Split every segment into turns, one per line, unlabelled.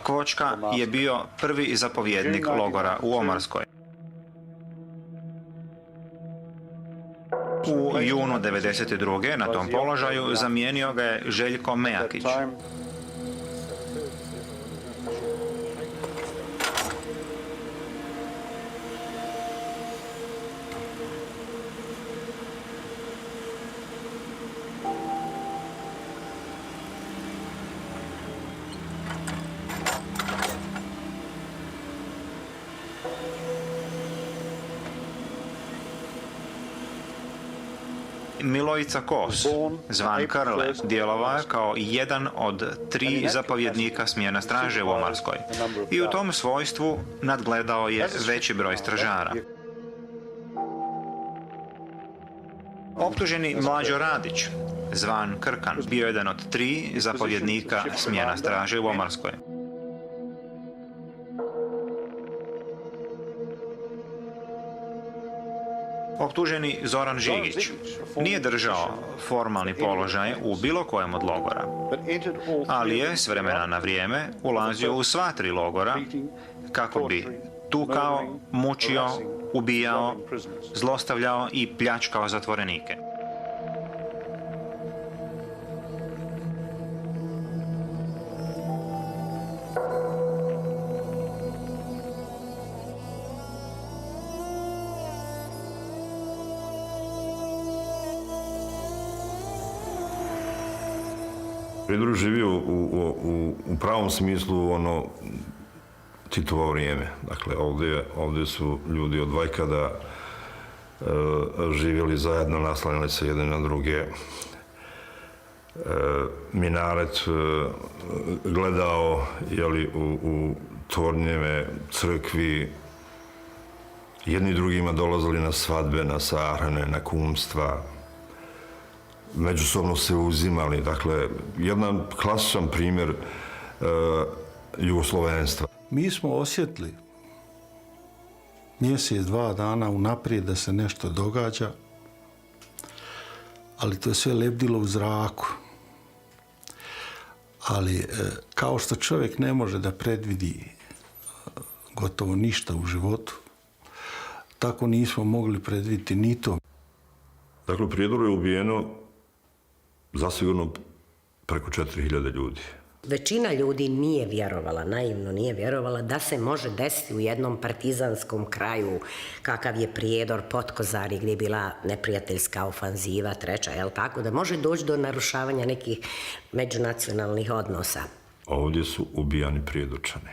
Kvočka je bio prvi zapovjednik logora u Omarskoj. U junu 1992. na tom položaju zamijenio ga je Željko Mejakić. Milojica Kos, zvan Krle, djelovao je kao jedan od 3 zapovjednika smjena straže u Omarskoj i u tom svojstvu nadgledao je veći broj stražara. Optuženi Mlađo Radić, zvan Krkan, bio jedan od 3 zapovjednika smjena straže u Omarskoj. Optuženi Zoran Žigić nije držao formalni položaj u bilo kojem od logora, ali je s vremena na vrijeme ulazio u sva 3 logora kako bi tukao, mučio, ubijao, zlostavljao i pljačkao zatvorenike.
Prijedor živio u pravom smislu Titovo vrijeme. Dakle, ovdje su ljudi od vajkada živjeli zajedno, naslanjali se jedne na druge. Minaret gledao u tornjeve, crkvi, jedni drugima dolazili na svadbe, na sahrane, na kumstva. Međusobno se uzimali, dakle, jedan klasičan primjer jugoslovenstva.
Mi smo osjetili mjesec, 2 dana unaprijed da se nešto događa, ali to je sve lebdilo u zraku. Ali kao što čovjek ne može da predvidi gotovo ništa u životu, tako nismo mogli predviditi ni to.
Dakle, u Prijedoru je ubijeno zasigurno preko 4000 ljudi.
Većina ljudi nije vjerovala, naivno nije vjerovala da se može desiti u jednom partizanskom kraju kakav je Prijedor, Potkozari, gdje je bila neprijateljska ofanziva, 3., jel tako, da može doći do narušavanja nekih međunacionalnih odnosa.
Ovdje su ubijani Prijedorčani.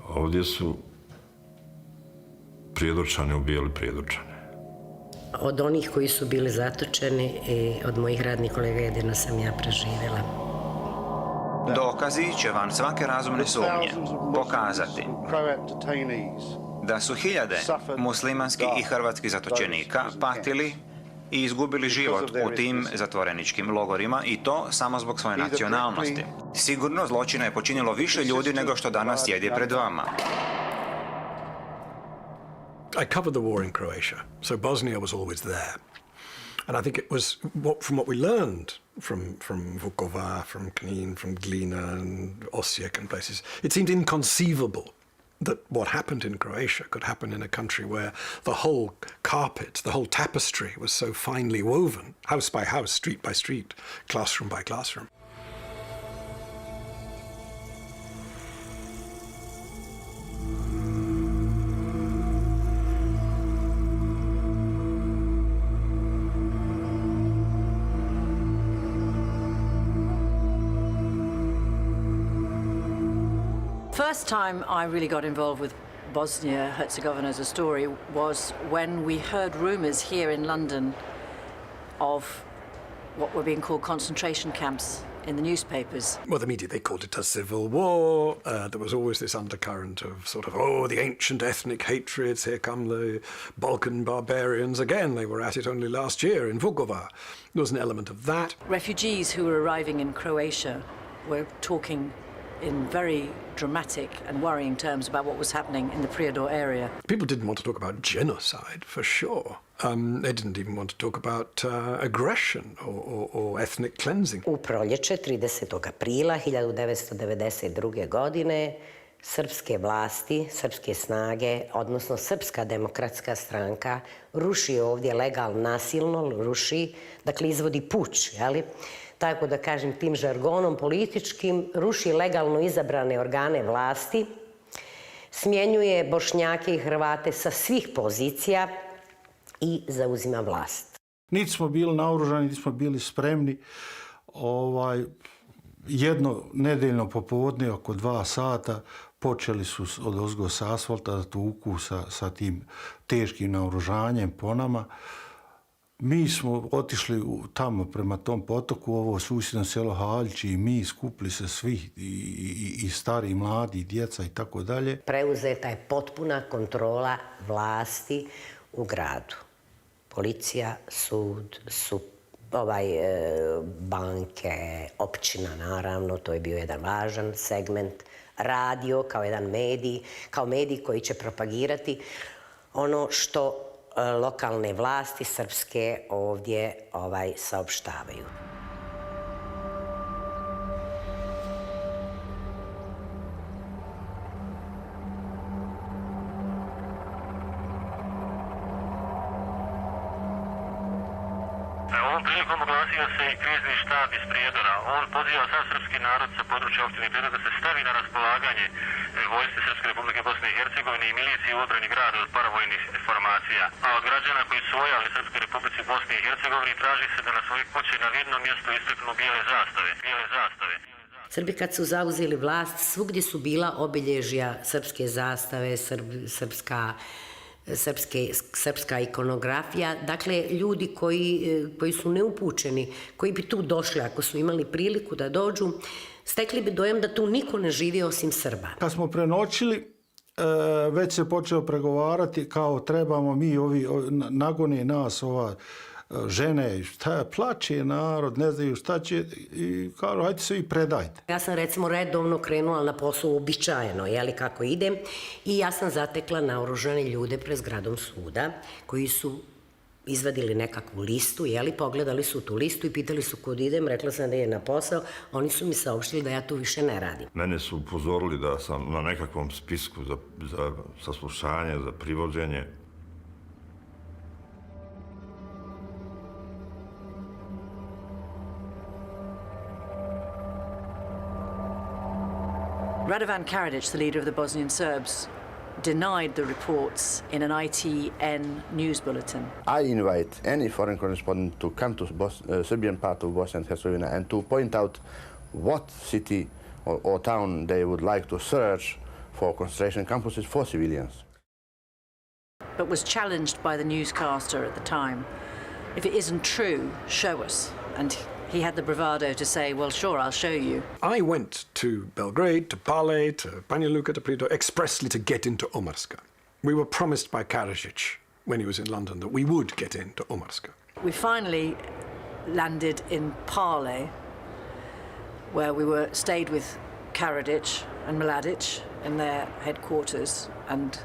Ovdje su Prijedorčani ubijali Prijedorčane.
Od onih koji su bili zatočeni i od mojih radnih kolega jedino sam ja preživjela.
Dokazi će van svake razumne sumnje pokazati da su hiljade muslimanskih i hrvatskih zatočenika patili i izgubili život u tim zatvoreničkim logorima i to samo zbog svoje nacionalnosti. Sigurno zločina je počinilo više ljudi nego što danas sjedi pred vama.
I covered the war in Croatia, so Bosnia was always there. And I think it was, from what we learned from Vukovar, from Knin, from Glina and Osijek and places, it seemed inconceivable that what happened in Croatia could happen in a country where the whole carpet, the whole tapestry was so finely woven, house by house, street by street, classroom by classroom.
First time I really got involved with Bosnia-Herzegovina as a story was when we heard rumours here in London of what were being called concentration camps in the newspapers.
Well, the media, they called it a civil war. There was always this undercurrent of sort of, oh, the ancient ethnic hatreds, here come the Balkan barbarians again. They were at it only last year in Vukovar. There was an element of that.
Refugees who were arriving in Croatia were talking in very dramatic and worrying terms about what was happening in the Prijedor area.
People didn't want to talk about genocide, for sure. They didn't even want to talk about aggression or ethnic cleansing.
U proljeće 30. aprila 1992. godine srpske vlasti, srpske snage, odnosno Srpska demokratska stranka ruši ovdje nasilno ruši, dakle izvodi puč, jeli? Tako da kažem tim žargonom političkim, ruši legalno izabrane organe vlasti, smjenjuje Bošnjake i Hrvate sa svih pozicija i zauzima vlast.
Niti smo bili naoružani, niti smo bili spremni. Jedno nedeljno popodne, oko 2 sata, počeli su odozgo s asfalta da tuku sa tim teškim naoružanjem po nama. Mi smo otišli tamo prema tom potoku, ovo susjedno selo Haljići, i mi skupili se svi, i stari, i mladi, i djeca i tako dalje.
Preuzeta je potpuna kontrola vlasti u gradu. Policija, sud, banke, općina naravno, to je bio jedan važan segment, radio kao jedan medij, kao medij koji će propagirati ono što lokalne vlasti srpske ovdje saopštavaju.
Ovom prilikom oglasio se i krizni štab iz Prijedora. On poziva sav srpski narod sa područja opštine Prijedor da se stavi na raspolaganje vojsci Srpske Republike Bosne i Hercegovine i miliciji u obrani grada od paravojnih formacija. A od građana koji su vojali Srpskoj Republici Bosne i Hercegovini traži se da na svoje kuće na vidnom mjestu istaknu bijele zastave.
Srbi kad su zauzeli vlast, svugdje su bila obilježja srpske zastave, srpska ikonografija, dakle ljudi koji su neupućeni, koji bi tu došli ako su imali priliku da dođu, stekli bi dojam da tu niko ne živi osim Srba.
Kad smo prenoćili, već se počeo pregovarati kao trebamo mi, nagone nas žene, plače narod, ne znaju šta će, i kao, hajde se i predajte.
Ja sam recimo redovno krenula na posao uobičajeno, kako idem, i ja sam zatekla naoružane ljude pred zgradom suda, koji su izvadili nekakvu listu, pogledali su tu listu i pitali su kud idem, rekla sam da je na posao, oni su mi saopštili da ja tu više ne radim.
Mene su upozorili da sam na nekakvom spisku za saslušanje, za privođenje.
Radovan Karadzic, the leader of the Bosnian Serbs, denied the reports in an ITN news bulletin.
I invite any foreign correspondent to come to Serbian part of Bosnia and Herzegovina and to point out what city or town they would like to search for concentration campuses for civilians.
But was challenged by the newscaster at the time. If it isn't true, show us. And he had the bravado to say, well, sure, I'll show you.
I went to Belgrade, to Pale, to Banja Luka, to Prijedor, expressly to get into Omarska. We were promised by Karadzic when he was in London that we would get into Omarska.
We finally landed in Pale, where we stayed with Karadzic and Mladic in their headquarters, and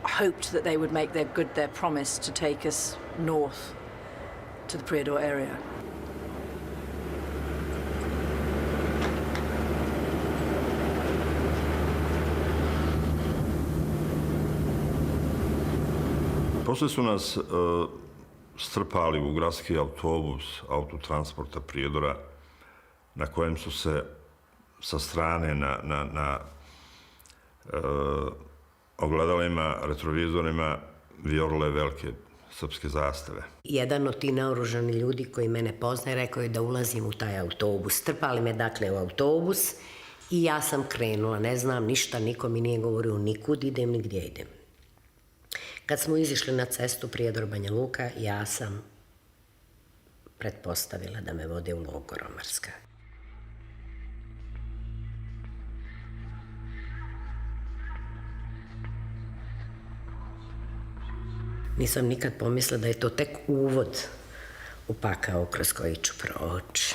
hoped that they would make their promise to take us north to the Prijedor area.
Poslije su nas strpali u gradski autobus, autotransporta Prijedora, na kojem su se sa strane na ogledalima, retrovizorima vijorile velike srpske zastave.
Jedan od ti naoružani ljudi koji mene poznaje rekao je da ulazim u taj autobus. Strpali me dakle u autobus i ja sam krenula, ne znam ništa, niko mi nije govorio nikud idem ni gdje idem. Kad smo izišli na cestu Prijedor Banja Luka, ja sam pretpostavila da me vode u logor Omarska. Nisam nikad pomislila da je to tek uvod u pakao kroz koji ću proći.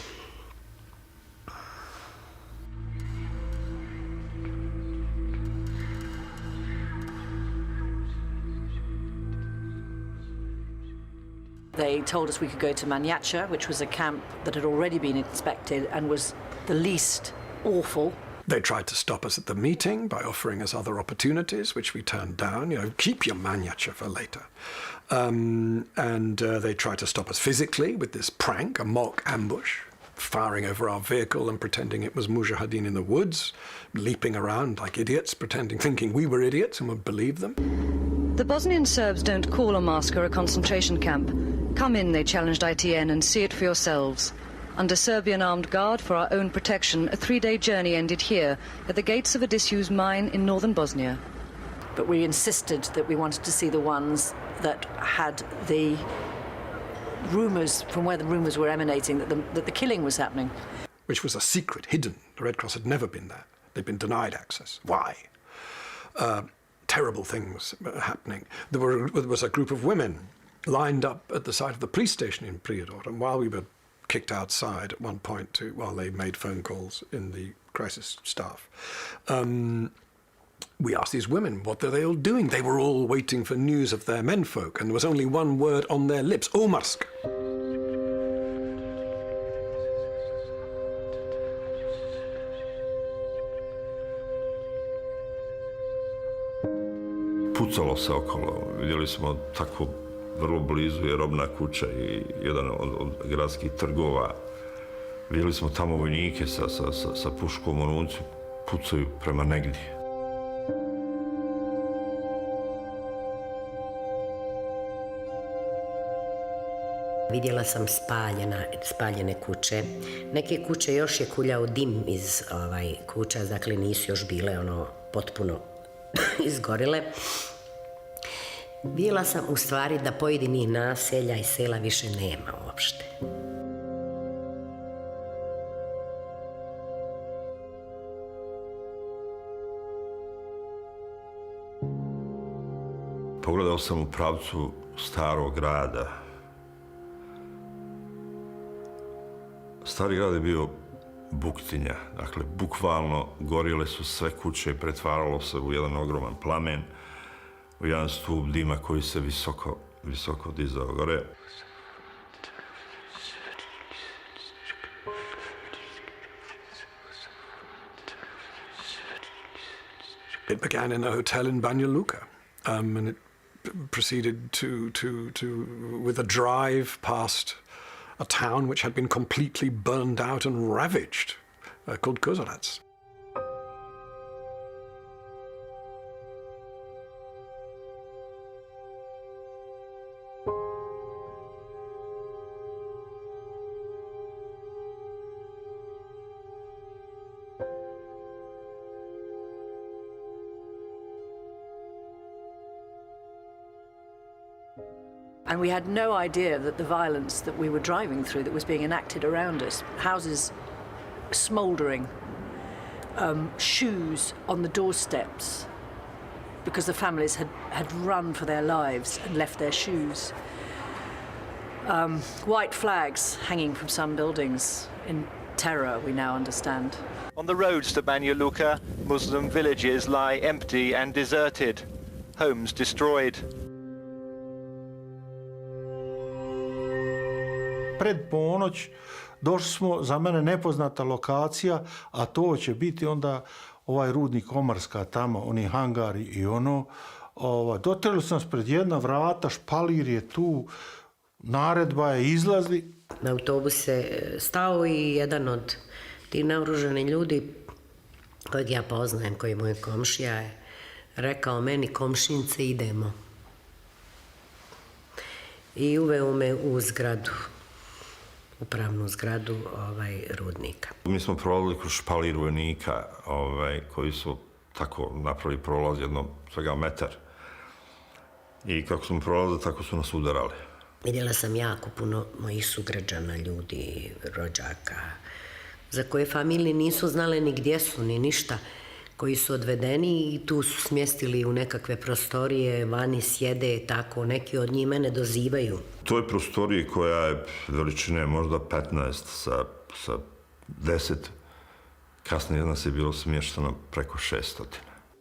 They told us we could go to Manjača, which was a camp that had already been inspected and was the least awful.
They tried to stop us at the meeting by offering us other opportunities, which we turned down. You know, keep your Manjača for later. They tried to stop us physically with this prank, a mock ambush, firing over our vehicle and pretending it was Mujahideen in the woods, leaping around like idiots, thinking we were idiots and would believe them.
The Bosnian Serbs don't call Omarska a concentration camp. Come in, they challenged ITN, and see it for yourselves. Under Serbian armed guard for our own protection, a 3-day journey ended here, at the gates of a disused mine in northern Bosnia.
But we insisted that we wanted to see the ones that had the rumours, from where the rumours were emanating, that the killing was happening.
Which was a secret, hidden. The Red Cross had never been there. They'd been denied access. Why? Terrible things happening. There was a group of women lined up at the side of the police station in Prijedor, and while we were kicked outside at one point while they made phone calls in the crisis staff, we asked these women what are they all doing. They were all waiting for news of their menfolk, and there was only one word on their lips: Omarsk.
Pucalo se okolo, vidjeli smo tako vrlo blizu je robna kuća i jedan od gradskih trgova. Vidjeli smo tamo vojnike sa puškom u ruci, pucaju prema negdje.
Vidjela sam spaljene kuće. Neke kuće još je kuljao dim iz kuća, dakle nisu još bile potpuno izgorile. Vidjela sam u stvari da pojedinih naselja i sela više nema uopšte.
Pogledao sam u pravcu starog grada. Stari grad je bio buktinja, dakle, bukvalno gorile su sve kuće i pretvaralo se u jedan ogroman plamen, u jedan stup dima koji se visoko dizao gore.
It began in a hotel in Banja Luka, and it proceeded with a drive past a town which had been completely burned out and ravaged, called Kozarac.
And we had no idea that the violence that we were driving through, that was being enacted around us, houses smouldering, shoes on the doorsteps, because the families had run for their lives and left their shoes. White flags hanging from some buildings in terror, we now understand.
On the roads to Banja Luka, Muslim villages lie empty and deserted, homes destroyed.
Pred ponoć došli smo, za mene nepoznata lokacija, a to će biti onda ovaj rudnik Omarska tamo, oni hangari i dotreli sam se pred jedna vrata, špalir je tu, naredba je izlazi.
Na autobus se stao i jedan od tih naoružanih ljudi, kojeg ja poznajem, koji je moj komšija, je rekao meni: komšince, idemo. I uveo me u zgradu, upravnu zgradu rudnika.
Mi smo prolazili kroz špalir vojnika koji su tako napravili prolaz jedno svega metar. I kako smo prolazili, tako su nas udarali.
Vidjela sam jako puno mojih sugrađana, ljudi, rođaka, za koje familije nisu znale ni gdje su, ni ništa, koji su odvedeni i tu su smjestili u nekakve prostorije, vani sjede, tako, neki od njih mene dozivaju.
To je prostorija koja je veličine možda 15 sa 10. Kasnije nas je bilo smješteno preko 600.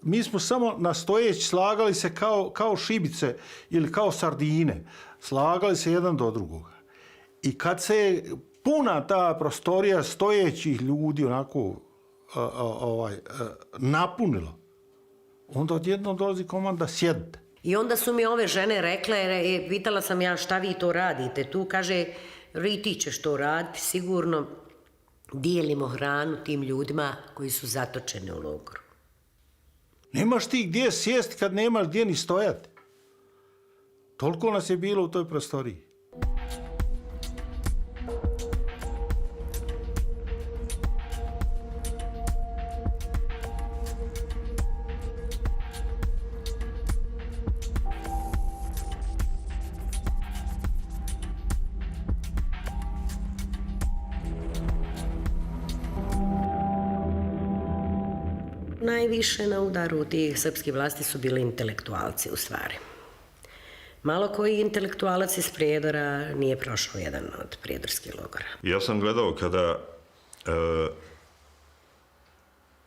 mi smo samo na stojeći slagali se kao šibice ili kao sardine. Slagali se jedan do drugoga. I kad se puna ta prostorija stojećih ljudi onako napunilo, onda odjednom dolazi komanda sjedite.
I onda su mi ove žene rekle, pitala sam ja šta vi to radite tu, kaže, ti ćeš to raditi, sigurno dijelimo hranu tim ljudima koji su zatočeni u logoru.
Nemaš ti gdje sjesti kad nemaš gdje ni stojati. Toliko nas je bilo u toj prostoriji.
Najviše na udaru tih srpskih vlasti su bili intelektualci u stvari. Malo koji intelektualac iz Prijedora nije prošao jedan od prijedorskih logora.
Ja sam gledao kada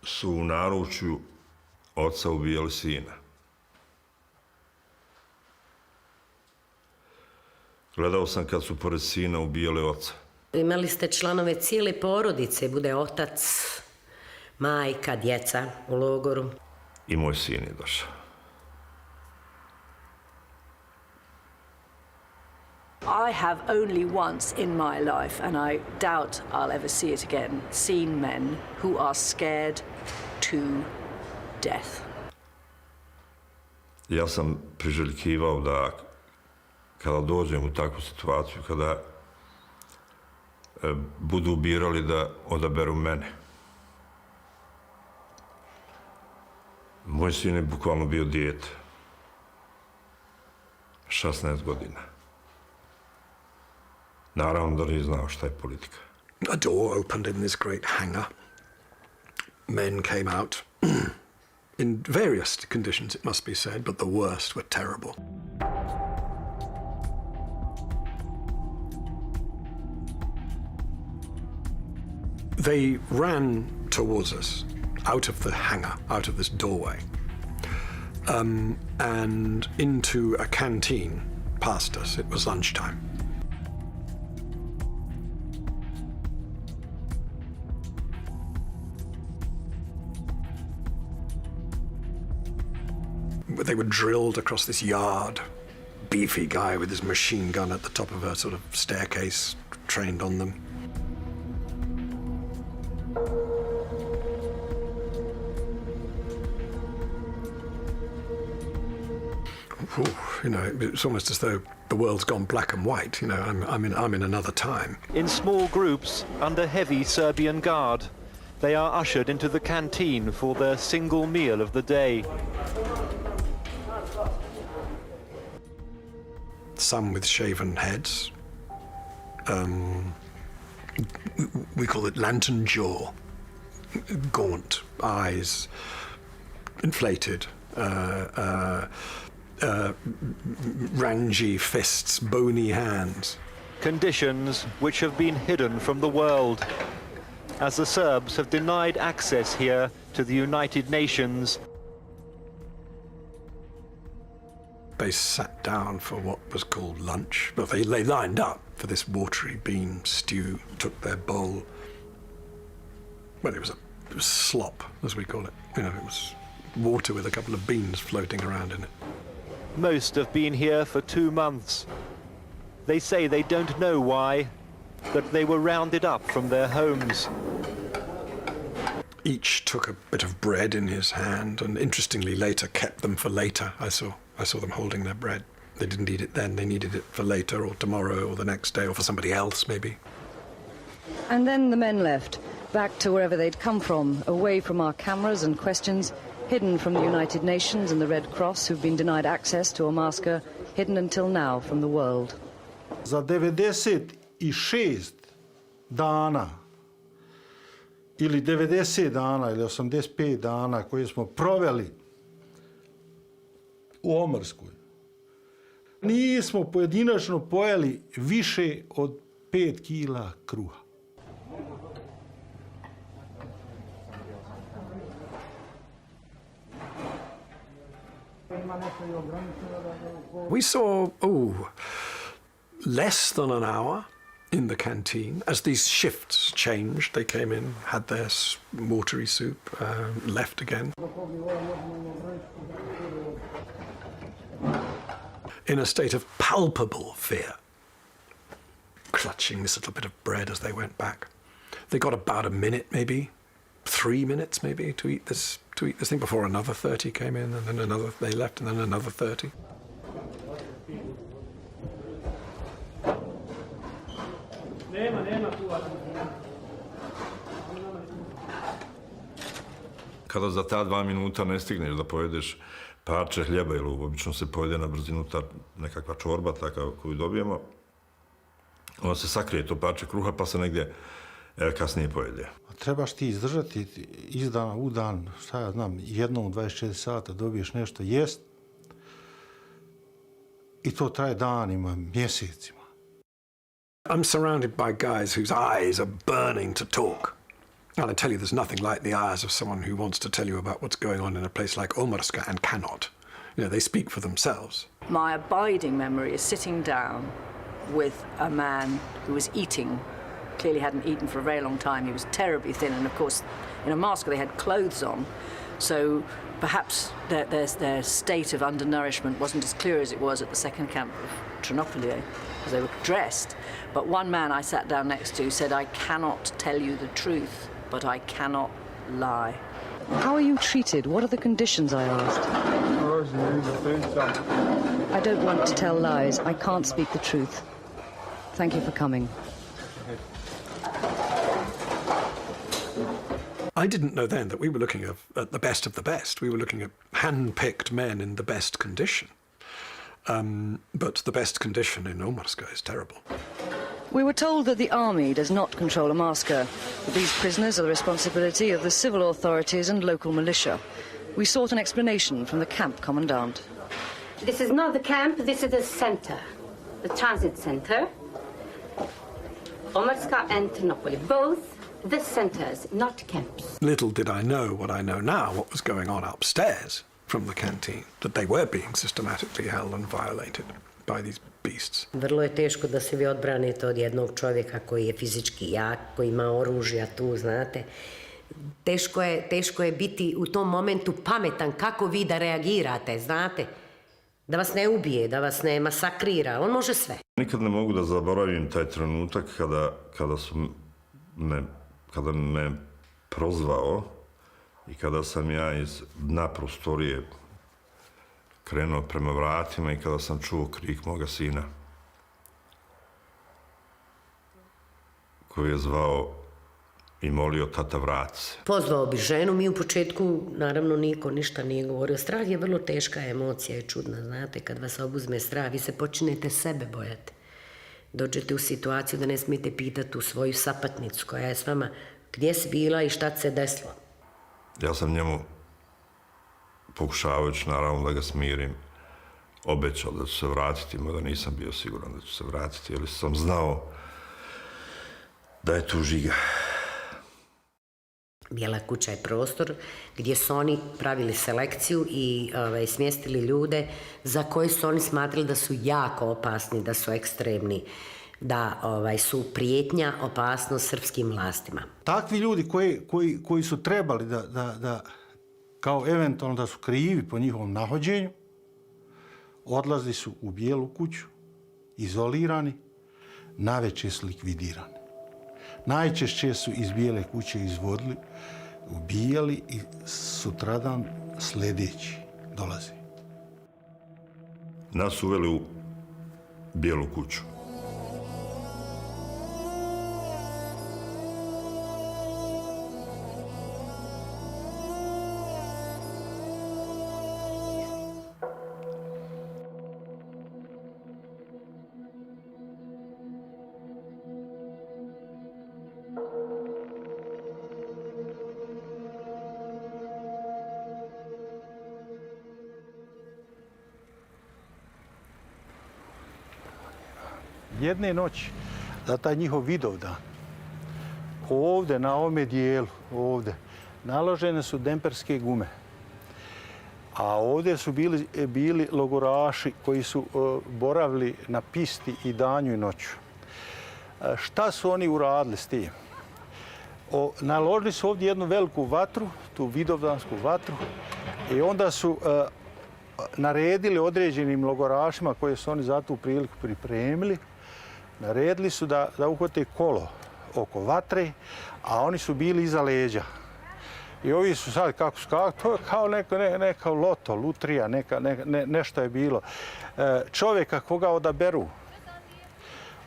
su u naručju oca ubijali sina. Gledao sam kad su pored sina ubijali oca.
Imali ste članove cijele porodice, bude otac, majka, djeca u logoru.
I moj sin je došao.
I have only once in my life, and I doubt I'll ever see it again, seen men who are scared to death.
Ja sam priželjkivao da kada dođem u takvu situaciju, kada budu birali da odaberu mene. Moj sin je bukvalno bio dijete. 16 godina. Naravno da nije znao šta je politika.
A door opened in this great hangar. Men came out in various conditions, it must be said, but the worst were terrible. They ran towards us, out of the hangar, out of this doorway, and into a canteen past us. It was lunchtime. They were drilled across this yard. Beefy guy with his machine gun at the top of a sort of staircase, trained on them. You know, it's almost as though the world's gone black and white. You know, I'm in another time.
In small groups, under heavy Serbian guard, they are ushered into the canteen for their single meal of the day.
Some with shaven heads. We call it lantern jaw. Gaunt eyes, inflated, rangy fists, bony hands.
Conditions which have been hidden from the world, as the Serbs have denied access here to the United Nations.
They sat down for what was called lunch, but they lined up for this watery bean stew, took their bowl. Well, it was slop, as we call it. You know, it was water with a couple of beans floating around in it.
Most have been here for 2 months. They say they don't know why, that they were rounded up from their homes.
Each took a bit of bread in his hand, and interestingly later kept them for later. I saw them holding their bread. They didn't eat it then, they needed it for later or tomorrow or the next day or for somebody else maybe.
And then the men left, back to wherever they'd come from, away from our cameras and questions, hidden from the United Nations and the Red Cross, who've been denied access to Omarska, hidden until now from the world.
Za 96 dana ili 90 dana ili 85 dana koje smo proveli u Omarskoj, nismo pojedinačno pojeli više od 5 kila kruha.
We saw, less than an hour in the canteen. As these shifts changed, they came in, had their watery soup, left again. In a state of palpable fear, clutching this little bit of bread as they went back. They got about a minute, maybe 3 minutes, maybe, to eat this thing before another 30 came in, and then another they left, and then another 30.
Kada za ta 2 minuta ne stigneš da pojedeš parče hljeba, ili obično se pojede na brzinu ta nekakva čorba, takav koju dobijemo, onda se sakrije to parče kruha pa se negdje kasnije pojede.
Trebaš ti izdržati iz dana u dan, šta ja znam, jednom u 24 sata dobiješ nešto jest i to traje danima, mjesecima.
I'm surrounded by guys whose eyes are burning to talk. And I tell you, there's nothing like the eyes of someone who wants to tell you about what's going on in a place like Omarska and cannot. You know, they speak for themselves.
My abiding memory is sitting down with a man who was eating, clearly hadn't eaten for a very long time. He was terribly thin, and of course, in Omarska they had clothes on, so perhaps their state of undernourishment wasn't as clear as it was at the second camp of Trinopolie, because they were dressed. But one man I sat down next to said, "I cannot tell you the truth, but I cannot lie."
How are you treated? What are the conditions, I asked? I don't want to tell lies. I can't speak the truth. Thank you for coming.
I didn't know then that we were looking at the best of the best. We were looking at hand-picked men in the best condition. But the best condition in Omarska is terrible.
We were told that the army does not control Omarska, that these prisoners are the responsibility of the civil authorities and local militia. We sought an explanation from the camp commandant.
This is not the camp, this is the center, the transit center. Omarska and Trinopolis, both the centers, not camps.
Little did I know what I know now, what was going on upstairs from the canteen, that they were being systematically held and violated by these beasts.
Vrlo je teško da se vi odbranite od jednog čovjeka koji je fizički jak, koji ima oružja tu, znate. Teško je biti u tom momentu pametan kako vi da reagirate, znate. Da vas ne ubije, da vas ne masakrira, on može sve.
Nikad ne mogu da zaboravim taj trenutak kada me prozvao i kada sam ja iz dna prostorije krenuo prema vratima i kada sam čuo krik moga sina koji je zvao i molio tata vrati se.
Pozvao bi ženu, mi u početku, naravno, niko ništa nije govorio. Strah je vrlo teška emocija i čudna, znate, kad vas obuzme strah, vi se počinete sebe bojati. Dođete u situaciju da ne smijete pitati u svoju sapatnicu koja je s vama gdje si bila i šta se desilo.
Ja sam njemu, pokušavajući naravno da ga smirim, obećao da ću se vratiti, mada nisam bio siguran da ću se vratiti, jer sam znao da je tu žiga.
Bijela kuća je prostor gdje su oni pravili selekciju i smjestili ljude za koje su oni smatrali da su jako opasni, da su ekstremni, da su prijetnja, opasnost srpskim vlastima.
Takvi ljudi koji su trebali da kao eventualno da su krivi po njihovom nahođenju, odlazili su u Bijelu kuću, izolirani, navečer su likvidirani. Najčešće su iz Bijele kuće izvodili, ubijali i sutradan sljedeći dolazi.
Nas uveli u Bijelu kuću.
Jedne noći, za taj njihov Vidovdan, ovdje, na ovome dijelu, ovdje, naložene su demperske gume. A ovdje su bili logoraši koji su boravili na pisti i danju i noću. Šta su oni uradili s tim? Naložili su ovdje jednu veliku vatru, tu vidovdansku vatru, i onda su naredili određenim logorašima koje su oni za tu priliku pripremili, naredili su da uhvate kolo oko vatre, a oni su bili iza leđa. I ovi su sad, kako su, to je kao neka loto, lutrija, nešto je bilo. Čovjeka koga odaberu,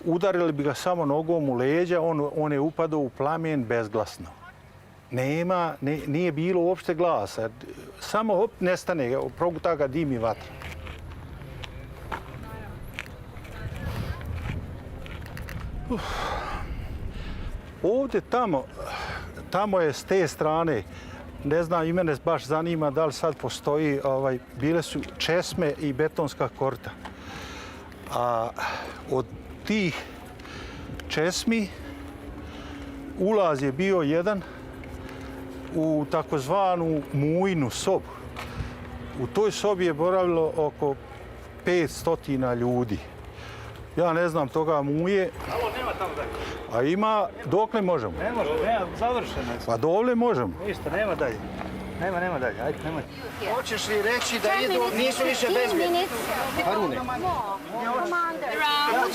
udarili bi ga samo nogom u leđa, on je upadao u plamen bezglasno. Nije bilo uopšte glasa. Samo nestane, proguta ga dim i vatra. Ovdje, tamo je s te strane, ne znam, i mene baš zanima da li sad postoji, bile su česme i betonska korta. A od tih česmi ulaz je bio jedan u takozvanu mujnu sobu. U toj sobi je boravilo oko 500 ljudi. Ja ne znam toga muje.
Nema tamo dalje.
A ima, dokle možemo?
Ne može, nema, završeno je.
Pa dovle možemo.
Ništa, nema dalje. Nema dalje, ajde, nemoj. Hoćeš li reći da nisu više bezbjedni? Harune.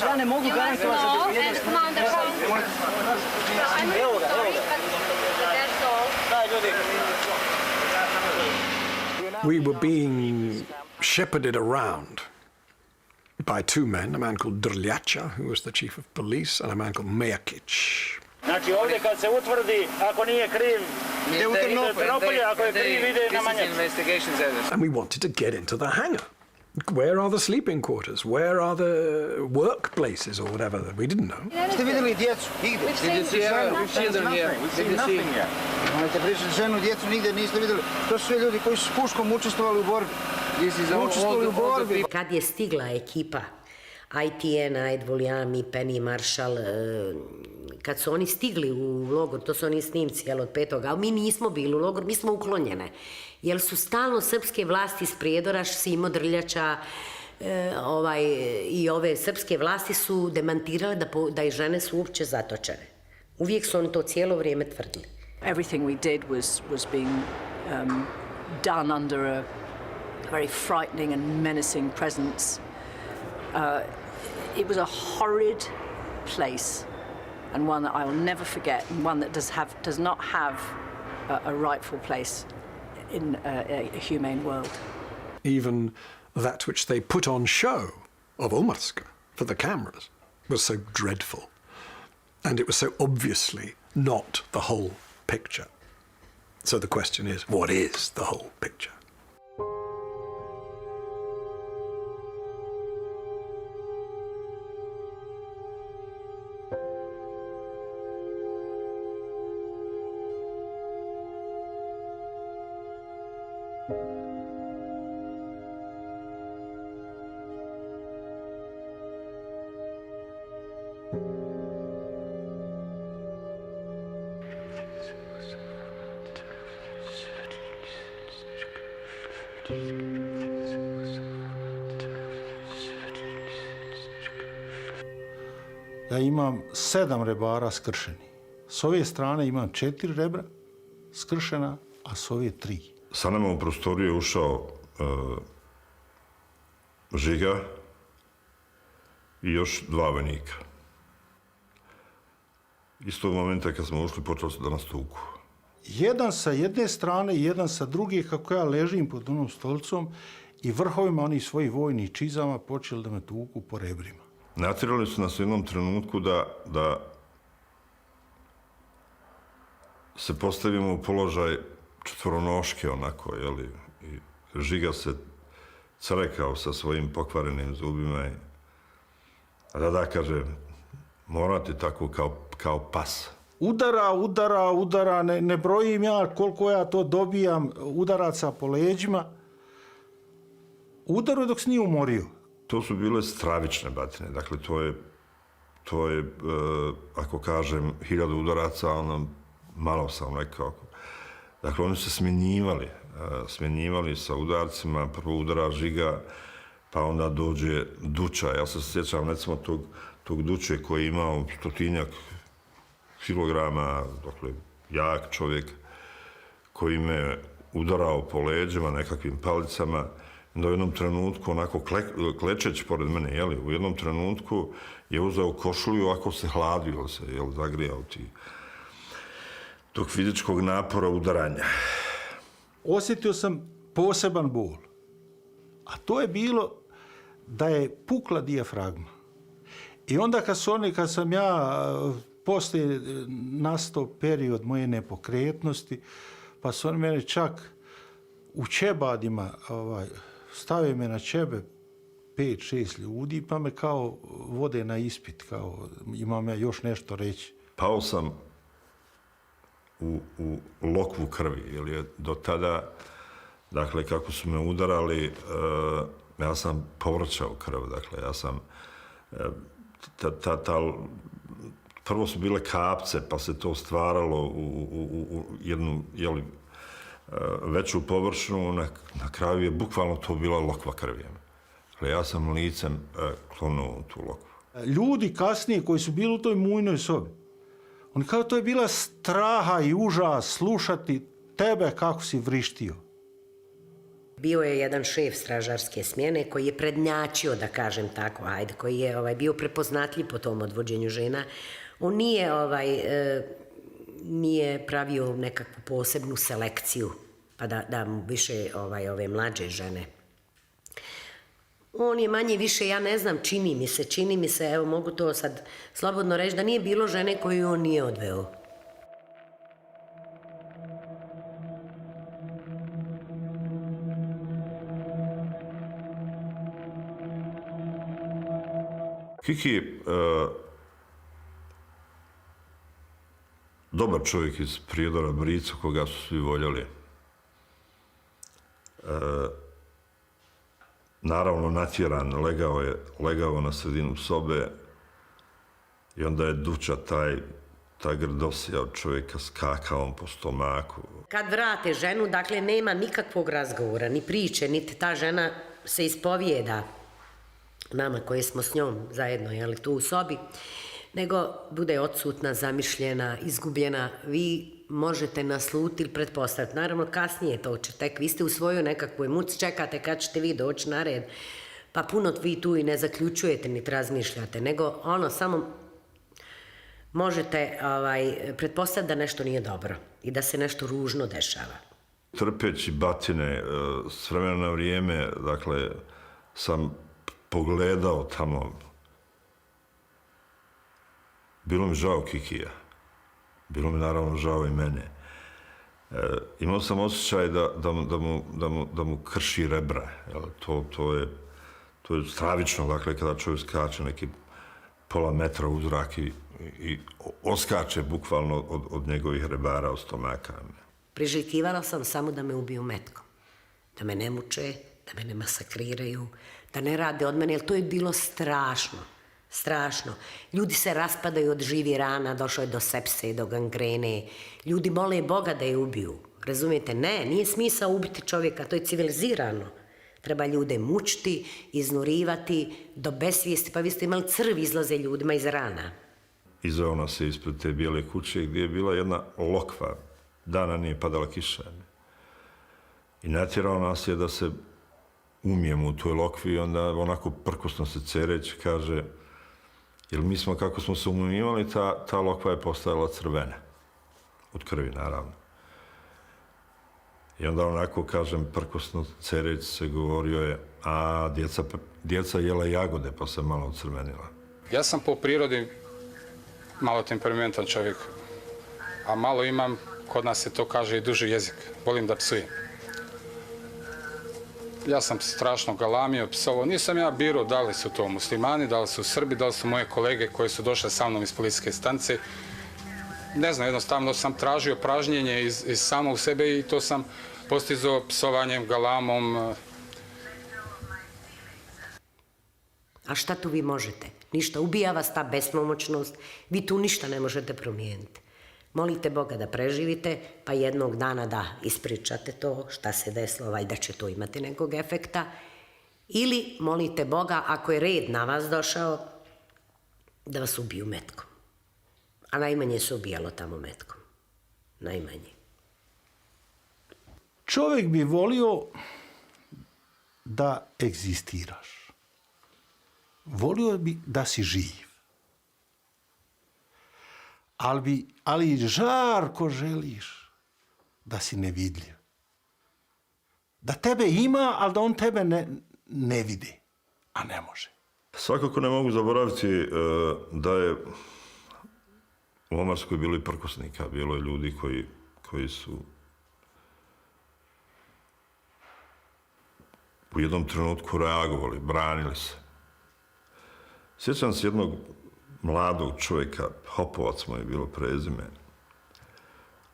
Ja ne mogu garantovati za bezbjednost. Evo ga. Daj, ljudi.
We were being shepherded around by two men, a man called Drljača, who was the chief of police, and a man called Mejakić.
Znači ovdje kad se utvrdi, ako nije kriv, ide u Trnopolje, ako je kriv, ide na Manjac.
And we wanted to get into the hangar. Where are the sleeping quarters? Where are the workplaces or whatever? We didn't know.
Ste vidjeli djecu? Nigdje. Možete pričati ženu, djecu, nigdje niste vidjeli. To su sve ljudi koji su s puškom učestvovali u borbi. Učestvovali u borbi.
Kad je stigla ekipa ITN, Aid Voljami, Penny Marshall, kad su oni stigli u logor, to su oni snimci od 5. ali mi nismo bili u logor, mi smo uklonjene. Jer su stalno srpske vlasti iz Prijedora, Simo Drljača i ove srpske vlasti su demantirale da i žene su uopće zatočene. Uvijek su oni to cijelo vrijeme tvrdili.
Everything we did was being done under a very frightening and menacing presence. It was a horrid place, and one that I will never forget, and one that does not have a rightful place in a humane world.
Even that which they put on show of Umarska for the cameras was so dreadful, and it was so obviously not the whole picture. So the question is, what is the whole picture?
Ja imam 7 rebara skršenih. S ove strane imam 4 rebra skršena, a s ove 3.
Sa nama u prostoriju je ušao Žiga i još 2 vojnika. Istog momenta kad smo ušli, počeli su da nas tuku.
Jedan sa jedne strane i jedan sa druge, kako ja ležim pod onom stolicom i vrhovima onih svojih vojnih čizama počeli da me tuku po rebrima.
Natjerali su nas u jednom trenutku da se postavimo u položaj četvoronoške onako, jeli, i Žiga se crekao sa svojim pokvarenim zubima i da kaže, morate tako kao pas.
Udara, ne brojim ja koliko ja to dobijam udaraca po leđima. Udaru dok se nije umorio.
To su bile stravične batine, dakle to je ako kažem 1000 udaraca, ono malo sam rekao. Dakle, oni su se smjenjivali. smjenjivali sa udarcima. Prvo udara žiga, pa onda dođe duča. Ja se sjećam recimo tog duče koji je imao 100 kilograma, dakle, jak čovjek, koji me udarao po leđima nekakvim palicama. Da u jednom trenutku, onako klečeć pored mene, jeli, u jednom trenutku je uzeo košulju, ovako se hladio se, jel, zagrijao tog fizičkog napora udaranja.
Osjetio sam poseban bol. A to je bilo da je pukla dijafragma. I onda kad sam ja, poslije nastao period moje nepokretnosti, pa su oni mene čak u čebadima stavio me na čebe 5-6 ljudi, pa me kao vode na ispit, kao imam ja još nešto reći.
Pao sam u lokvu krvi, jer je do tada, dakle, kako su me udarali, ja sam povraćao krv, dakle, ja sam, prvo su bile kapce, pa se to stvaralo u jednu, jeli, veću površinu, na kraju je bukvalno to bila lokva krvi. Dakle, ja sam licem klonuo tu lokvu.
Ljudi kasnije koji su bili u toj mujnoj sobi, oni kao to je bila straha i užas slušati tebe kako si vrištio.
Bio je jedan šef stražarske smjene koji je prednjačio, da kažem tako, ajde, koji je bio prepoznatljiv po tom odvođenju žena. On nije pravio nekakvu posebnu selekciju, pa da mu više ove mlađe žene. On je manje više, ja ne znam, čini mi se, evo mogu to sad slobodno reći, da nije bilo žene koju on nije odveo.
Kiki, dobar čovjek iz Prijedora Bricu, koga su svi voljeli. Naravno, natjeran, legao na sredinu sobe i onda je duča taj grdosija od čovjeka s kakaom po stomaku.
Kad vrate ženu, dakle, nema nikakvog razgovora, ni priče, niti ta žena se ispovijeda nama koji smo s njom zajedno, jeli, tu u sobi, nego bude odsutna, zamišljena, izgubljena. Vi možete nasluti ili pretpostaviti. Naravno, kasnije to će tek. Vi ste u svojoj nekakvoj muci, čekate kad ćete vi doći na red, pa puno vi tu i ne zaključujete, niti razmišljate, nego samo možete pretpostaviti da nešto nije dobro i da se nešto ružno dešava.
Trpeći batine, s vremena na vrijeme, dakle, sam pogledao tamo. Bilo mi žao Kikija. Bilo mi naravno žao i mene. Imao sam osjećaj da mu krši rebra. To je stravično, dakle, kada čovjek skače neki pola metra u zrak i oskače bukvalno od njegovih rebara, od stomaka.
Priželjkivala sam samo da me ubiju metkom. Da me ne muče, da me ne masakriraju, da ne rade od mene, jer to je bilo strašno. Strašno. Ljudi se raspadaju od živih rana, došlo je do sepse, do gangrene. Ljudi mole Boga da je ubiju. Razumijete? Ne, nije smisao ubiti čovjeka, to je civilizirano. Treba ljude mučiti, iznurivati, do besvijesti, pa vi ste imali crv izlaze ljudima iz rana.
Izveo nas je ispred te bijele kuće gdje je bila jedna lokva. Dana nije padala kiša. I natjerao nas je da se umijemo u toj lokvi i onda onako prkosno se cereći kaže, jer mi smo, kako smo se umivali, ta lokva je postajala crvena. Od krvi, naravno. I onda onako, kažem, prkosno cereći se govorio je, a djeca jela jagode pa se malo ocrvenila.
Ja sam po prirodi malo temperamentan čovjek, a malo imam, kod nas se to kaže, i duži jezik. Volim da psujem. Ja sam strašno galamio, psovo. Nisam ja birao da li su to muslimani, da li su Srbi, da li su moje kolege koji su došle sa mnom iz policijske stanice. Ne znam, jednostavno sam tražio pražnjenje iz samog sebe i to sam postizao psovanjem, galamom.
A šta tu vi možete? Ništa. Ubija vas ta bespomoćnost. Vi tu ništa ne možete promijeniti. Molite Boga da preživite, pa jednog dana da ispričate to šta se desilo, valjda će to imati nekog efekta. Ili molite Boga, ako je red na vas došao, da vas ubiju metkom. A najmanje se ubijalo tamo metkom. Najmanje.
Čovjek bi volio da egzistiraš. Volio bi da si živ. Ali žarko želiš da si nevidljiv. Da tebe ima, ali da on tebe ne vidi, a ne može.
Svakako ne mogu zaboraviti da je u Omarskoj bilo i prkosnika, bilo je ljudi koji su u jednom trenutku reagovali, branili se. Sjećam se jednog mladog čovjeka, Hopovac mu je bilo prezime,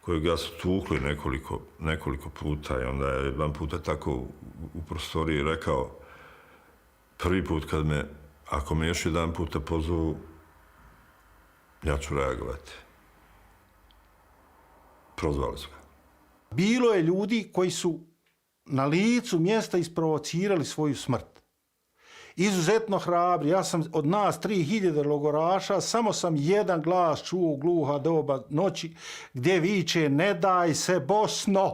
kojega su tukli nekoliko puta i onda je jedan puta tako u prostoriji rekao: prvi put ako me još jedan puta pozovu, ja ću reagovati. Prozvali su ga.
Bilo je ljudi koji su na licu mjesta isprovocirali svoju smrt. Izuzetno hrabri. Ja sam od nas 3000 logoraša, samo sam jedan glas čuo u gluha doba noći gdje viče: ne daj se Bosno!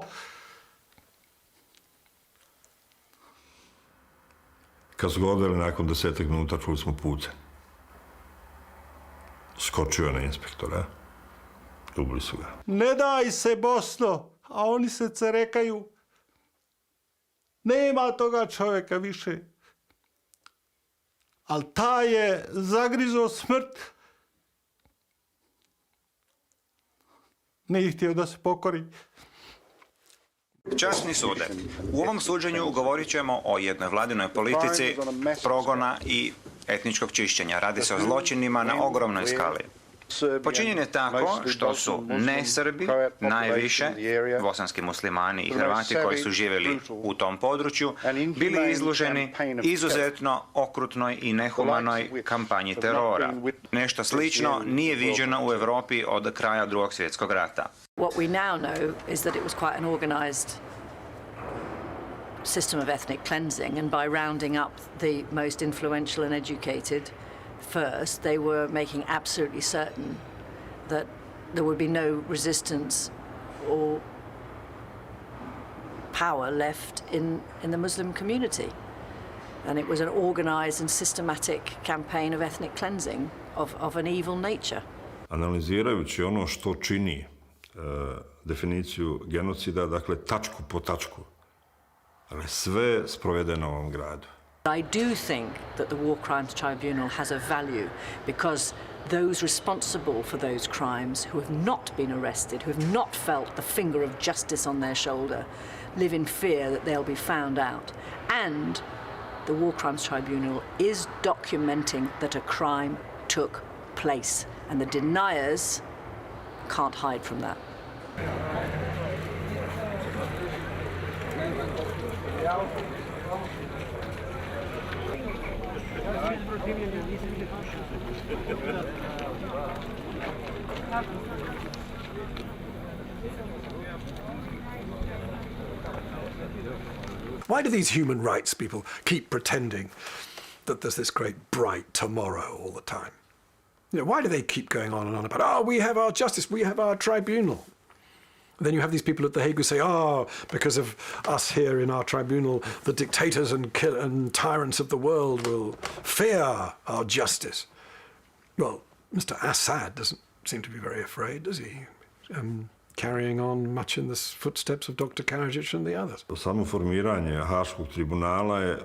Kad su ga odveli nakon 10 minuta, čuli smo pucanje. Skočio je na inspektora. Ubili su ga.
Ne daj se Bosno! A oni se cerekaju. Nema toga čovjeka više. Ali taj je zagrizo smrt. Nije htio da se pokori.
Časni sude, u ovom suđenju govorit ćemo o jednoj vladinoj politici progona i etničkog čišćenja. Radi se o zločinima na ogromnoj skali. Počinjen je tako što su ne-Srbi, najviše bosanski muslimani i Hrvati koji su živjeli u tom području, bili izloženi izuzetno okrutnoj i nehumanoj kampanji terora. Nešto slično nije viđeno u Europi od kraja Drugog svjetskog rata.
What we now know is that it was quite an organized system of ethnic cleansing, and by rounding up the most influential and educated first, they were making absolutely certain that there would be no resistance or power left in the Muslim community. And it was an organized and systematic campaign of ethnic cleansing of an evil nature.
Analizirajući ono što čini definiciju genocida, dakle tačku po tačku, ali sve sprovedeno u ovom gradu.
I do think that the War Crimes Tribunal has a value because those responsible for those crimes who have not been arrested, who have not felt the finger of justice on their shoulder, live in fear that they'll be found out. And the War Crimes Tribunal is documenting that a crime took place, and the deniers can't hide from that.
Why do these human rights people keep pretending that there's this great bright tomorrow all the time? You know, why do they keep going on and on about, oh, we have our justice, we have our tribunal? And then you have these people at The Hague who say, oh, because of us here in our tribunal, the dictators and tyrants of the world will fear our justice. Well, Mr. Assad doesn't seem to be very afraid, does he? Carrying on much in the footsteps of Dr. Karadzic and the others.
Samo formiranje Haškog tribunala je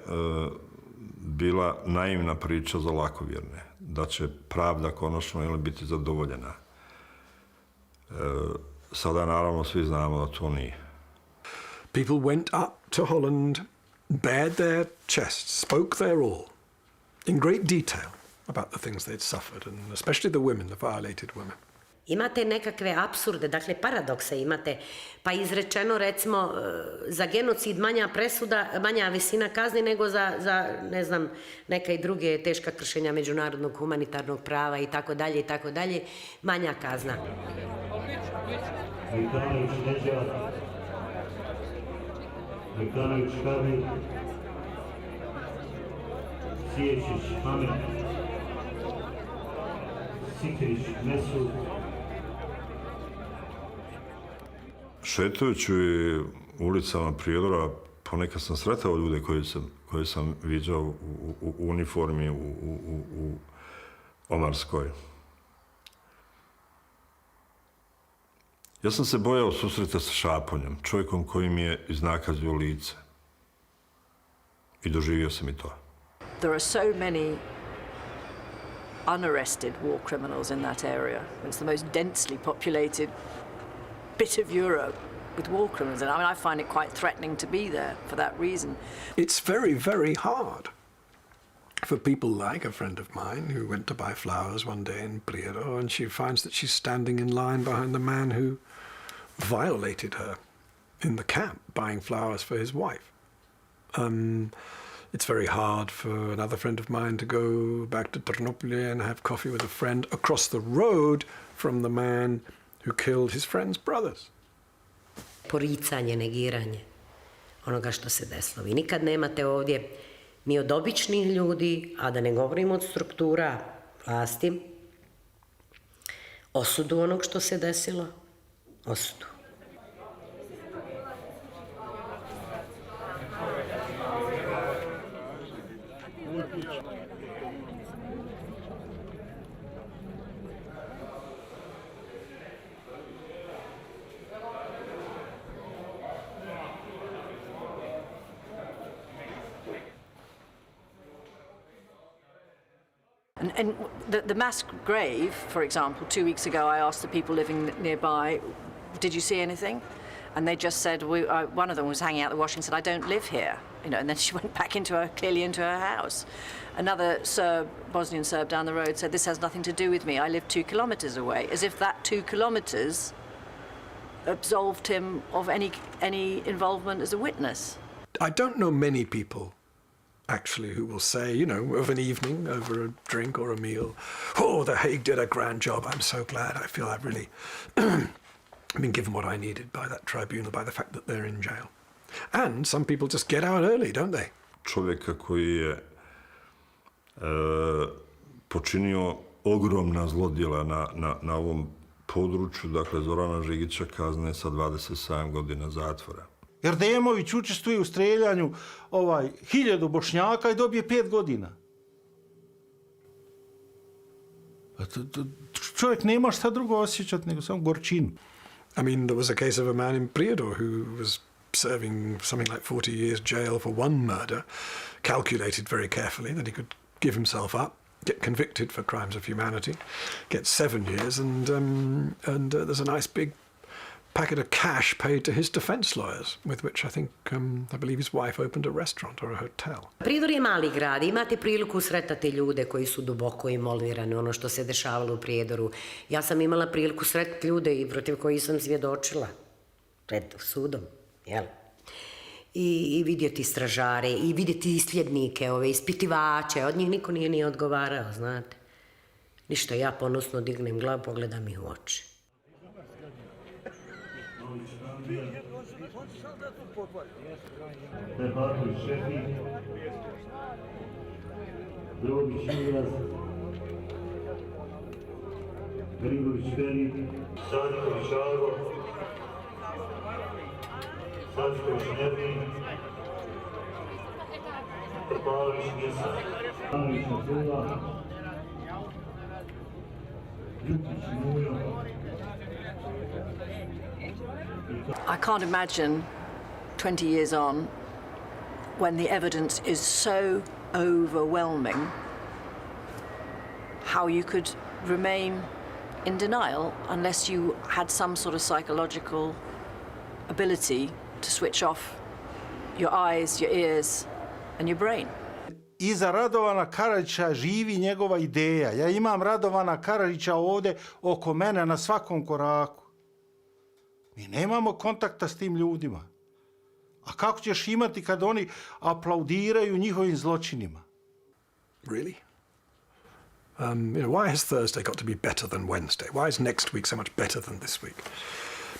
bila naivna priča za lakovjerne, da će pravda konačno biti zadovoljena. Sada naravno svi znamo da to nije.
People went up to Holland, bared their chests, spoke their all, in great detail about the things they'd suffered, and especially the women, the violated women.
Imate nekakve apsurde, dakle paradokse imate, pa izrečeno recimo za genocid manja visina kazni nego za ne znam, neka i druge teška kršenja međunarodnog humanitarnog prava i tako dalje, manja kazna.
Vekanović Neđa, Vekanović Kamil, Siječić Hamed, Sikirić Mesut.
Šetajući ulicama Prijedora, ponekad sam sretao ljude koje sam viđao u uniformi u Omarskoj. Ja sam se bojao susreta sa Šaponjem, čovjekom koji mi je iznakazio lice. I doživio sam i to.
There are so many unarrested war criminals in that area. It's the most densely populated bit of Europe with war criminals. And I mean, I find it quite threatening to be there for that reason.
It's very, very hard for people like a friend of mine who went to buy flowers one day in Prijedor, and she finds that she's standing in line behind the man who violated her in the camp, buying flowers for his wife. It's very hard for another friend of mine to go back to Ternopilje and have coffee with a friend across the road from the man who killed his friend's brothers.
Poricanje, negiranje onoga što se desilo. Vi nikad nemate ovdje ni od običnih ljudi, a da ne govorimo od struktura vlasti, osudu onog što se desilo, osudu.
And the mass grave, for example, 2 weeks ago I asked the people living nearby, did you see anything? And they just said, one of them was hanging out the washing and said, I don't live here. You know, and then she went back clearly into her house. Another Serb, Bosnian Serb down the road said, this has nothing to do with me. I live 2 kilometers away. As if that 2 kilometers absolved him of any involvement as a witness.
I don't know many people actually who will say, you know, of an evening over a drink or a meal, oh, The Hague did a grand job. I'm so glad. I feel I've really been given what I needed by that tribunal, by the fact that they're in jail. And some people just get out early, don't they?
Čovjeka koji je počinio ogromna zlodjela na ovom području, dakle Zorana Žigića, kazne sa 27 godina zatvora.
Erdemović učestvuje u streljanju 1000 Bošnjaka i dobije 5 godina. Čovjek nema šta drugo osjećati nego samo gorčinu.
I mean, there was a case of a man in Prijedor who was serving something like 40 years jail for one murder, calculated very carefully that he could give himself up, get convicted for crimes of humanity, get 7 years, and there's a nice big packet of cash paid to his defense lawyers, with which I think, I believe his wife opened a restaurant or a hotel.
Prijedor je mali grad, imate priliku sretati ljude koji su duboko involvirani, ono što se dešavalo u Prijedoru. Ja sam imala priliku sretati ljude i protiv kojih sam svjedočila pred sudom, jel? I vidjeti stražare, i vidjeti isljednike, ispitivače, od njih niko nije ni odgovarao, znate. Ništa, ja ponosno dignem glavu, pogledam ih u oči.
Tebaković Šefi, Drogić Ilijas, Grigović Feri, Sadiković Algo, Sadiković Nermin, Topalović Misa, Ivanović Matula, Ljukić Mujo.
I can't imagine 20 years on, when the evidence is so overwhelming, how you could remain in denial unless you had some sort of psychological ability to switch off your eyes, your ears, and your brain.
Iza Radovana Karadžića živi njegova ideja. Ja imam Radovana Karadžića ovdje oko mene na svakom koraku. Mi nemamo kontakta s tim ljudima. A kako ćeš imati kad oni aplaudiraju njihovim zločinima?
Really? Why has Thursday got to be better than Wednesday? Why is next week so much better than this week?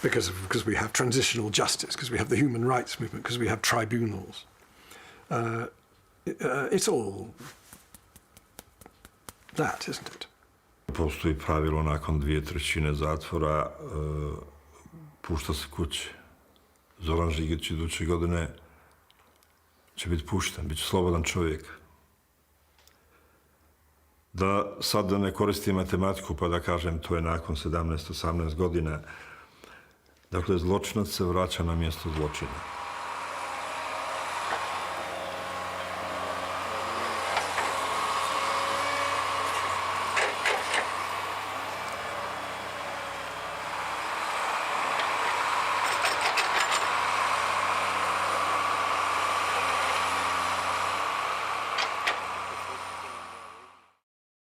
Because we have transitional justice, because we have the human rights movement, because we have tribunals. It's all that, isn't it?
Postoji pravilo nakon 2/3 zatvora, pušta se kući. Zoran Žigić iduće godine će biti pušten, bit će slobodan čovjek. Da sad ne koristim matematiku pa da kažem to je nakon 17-18 godina. Dakle, zločinac se vraća na mjesto zločina.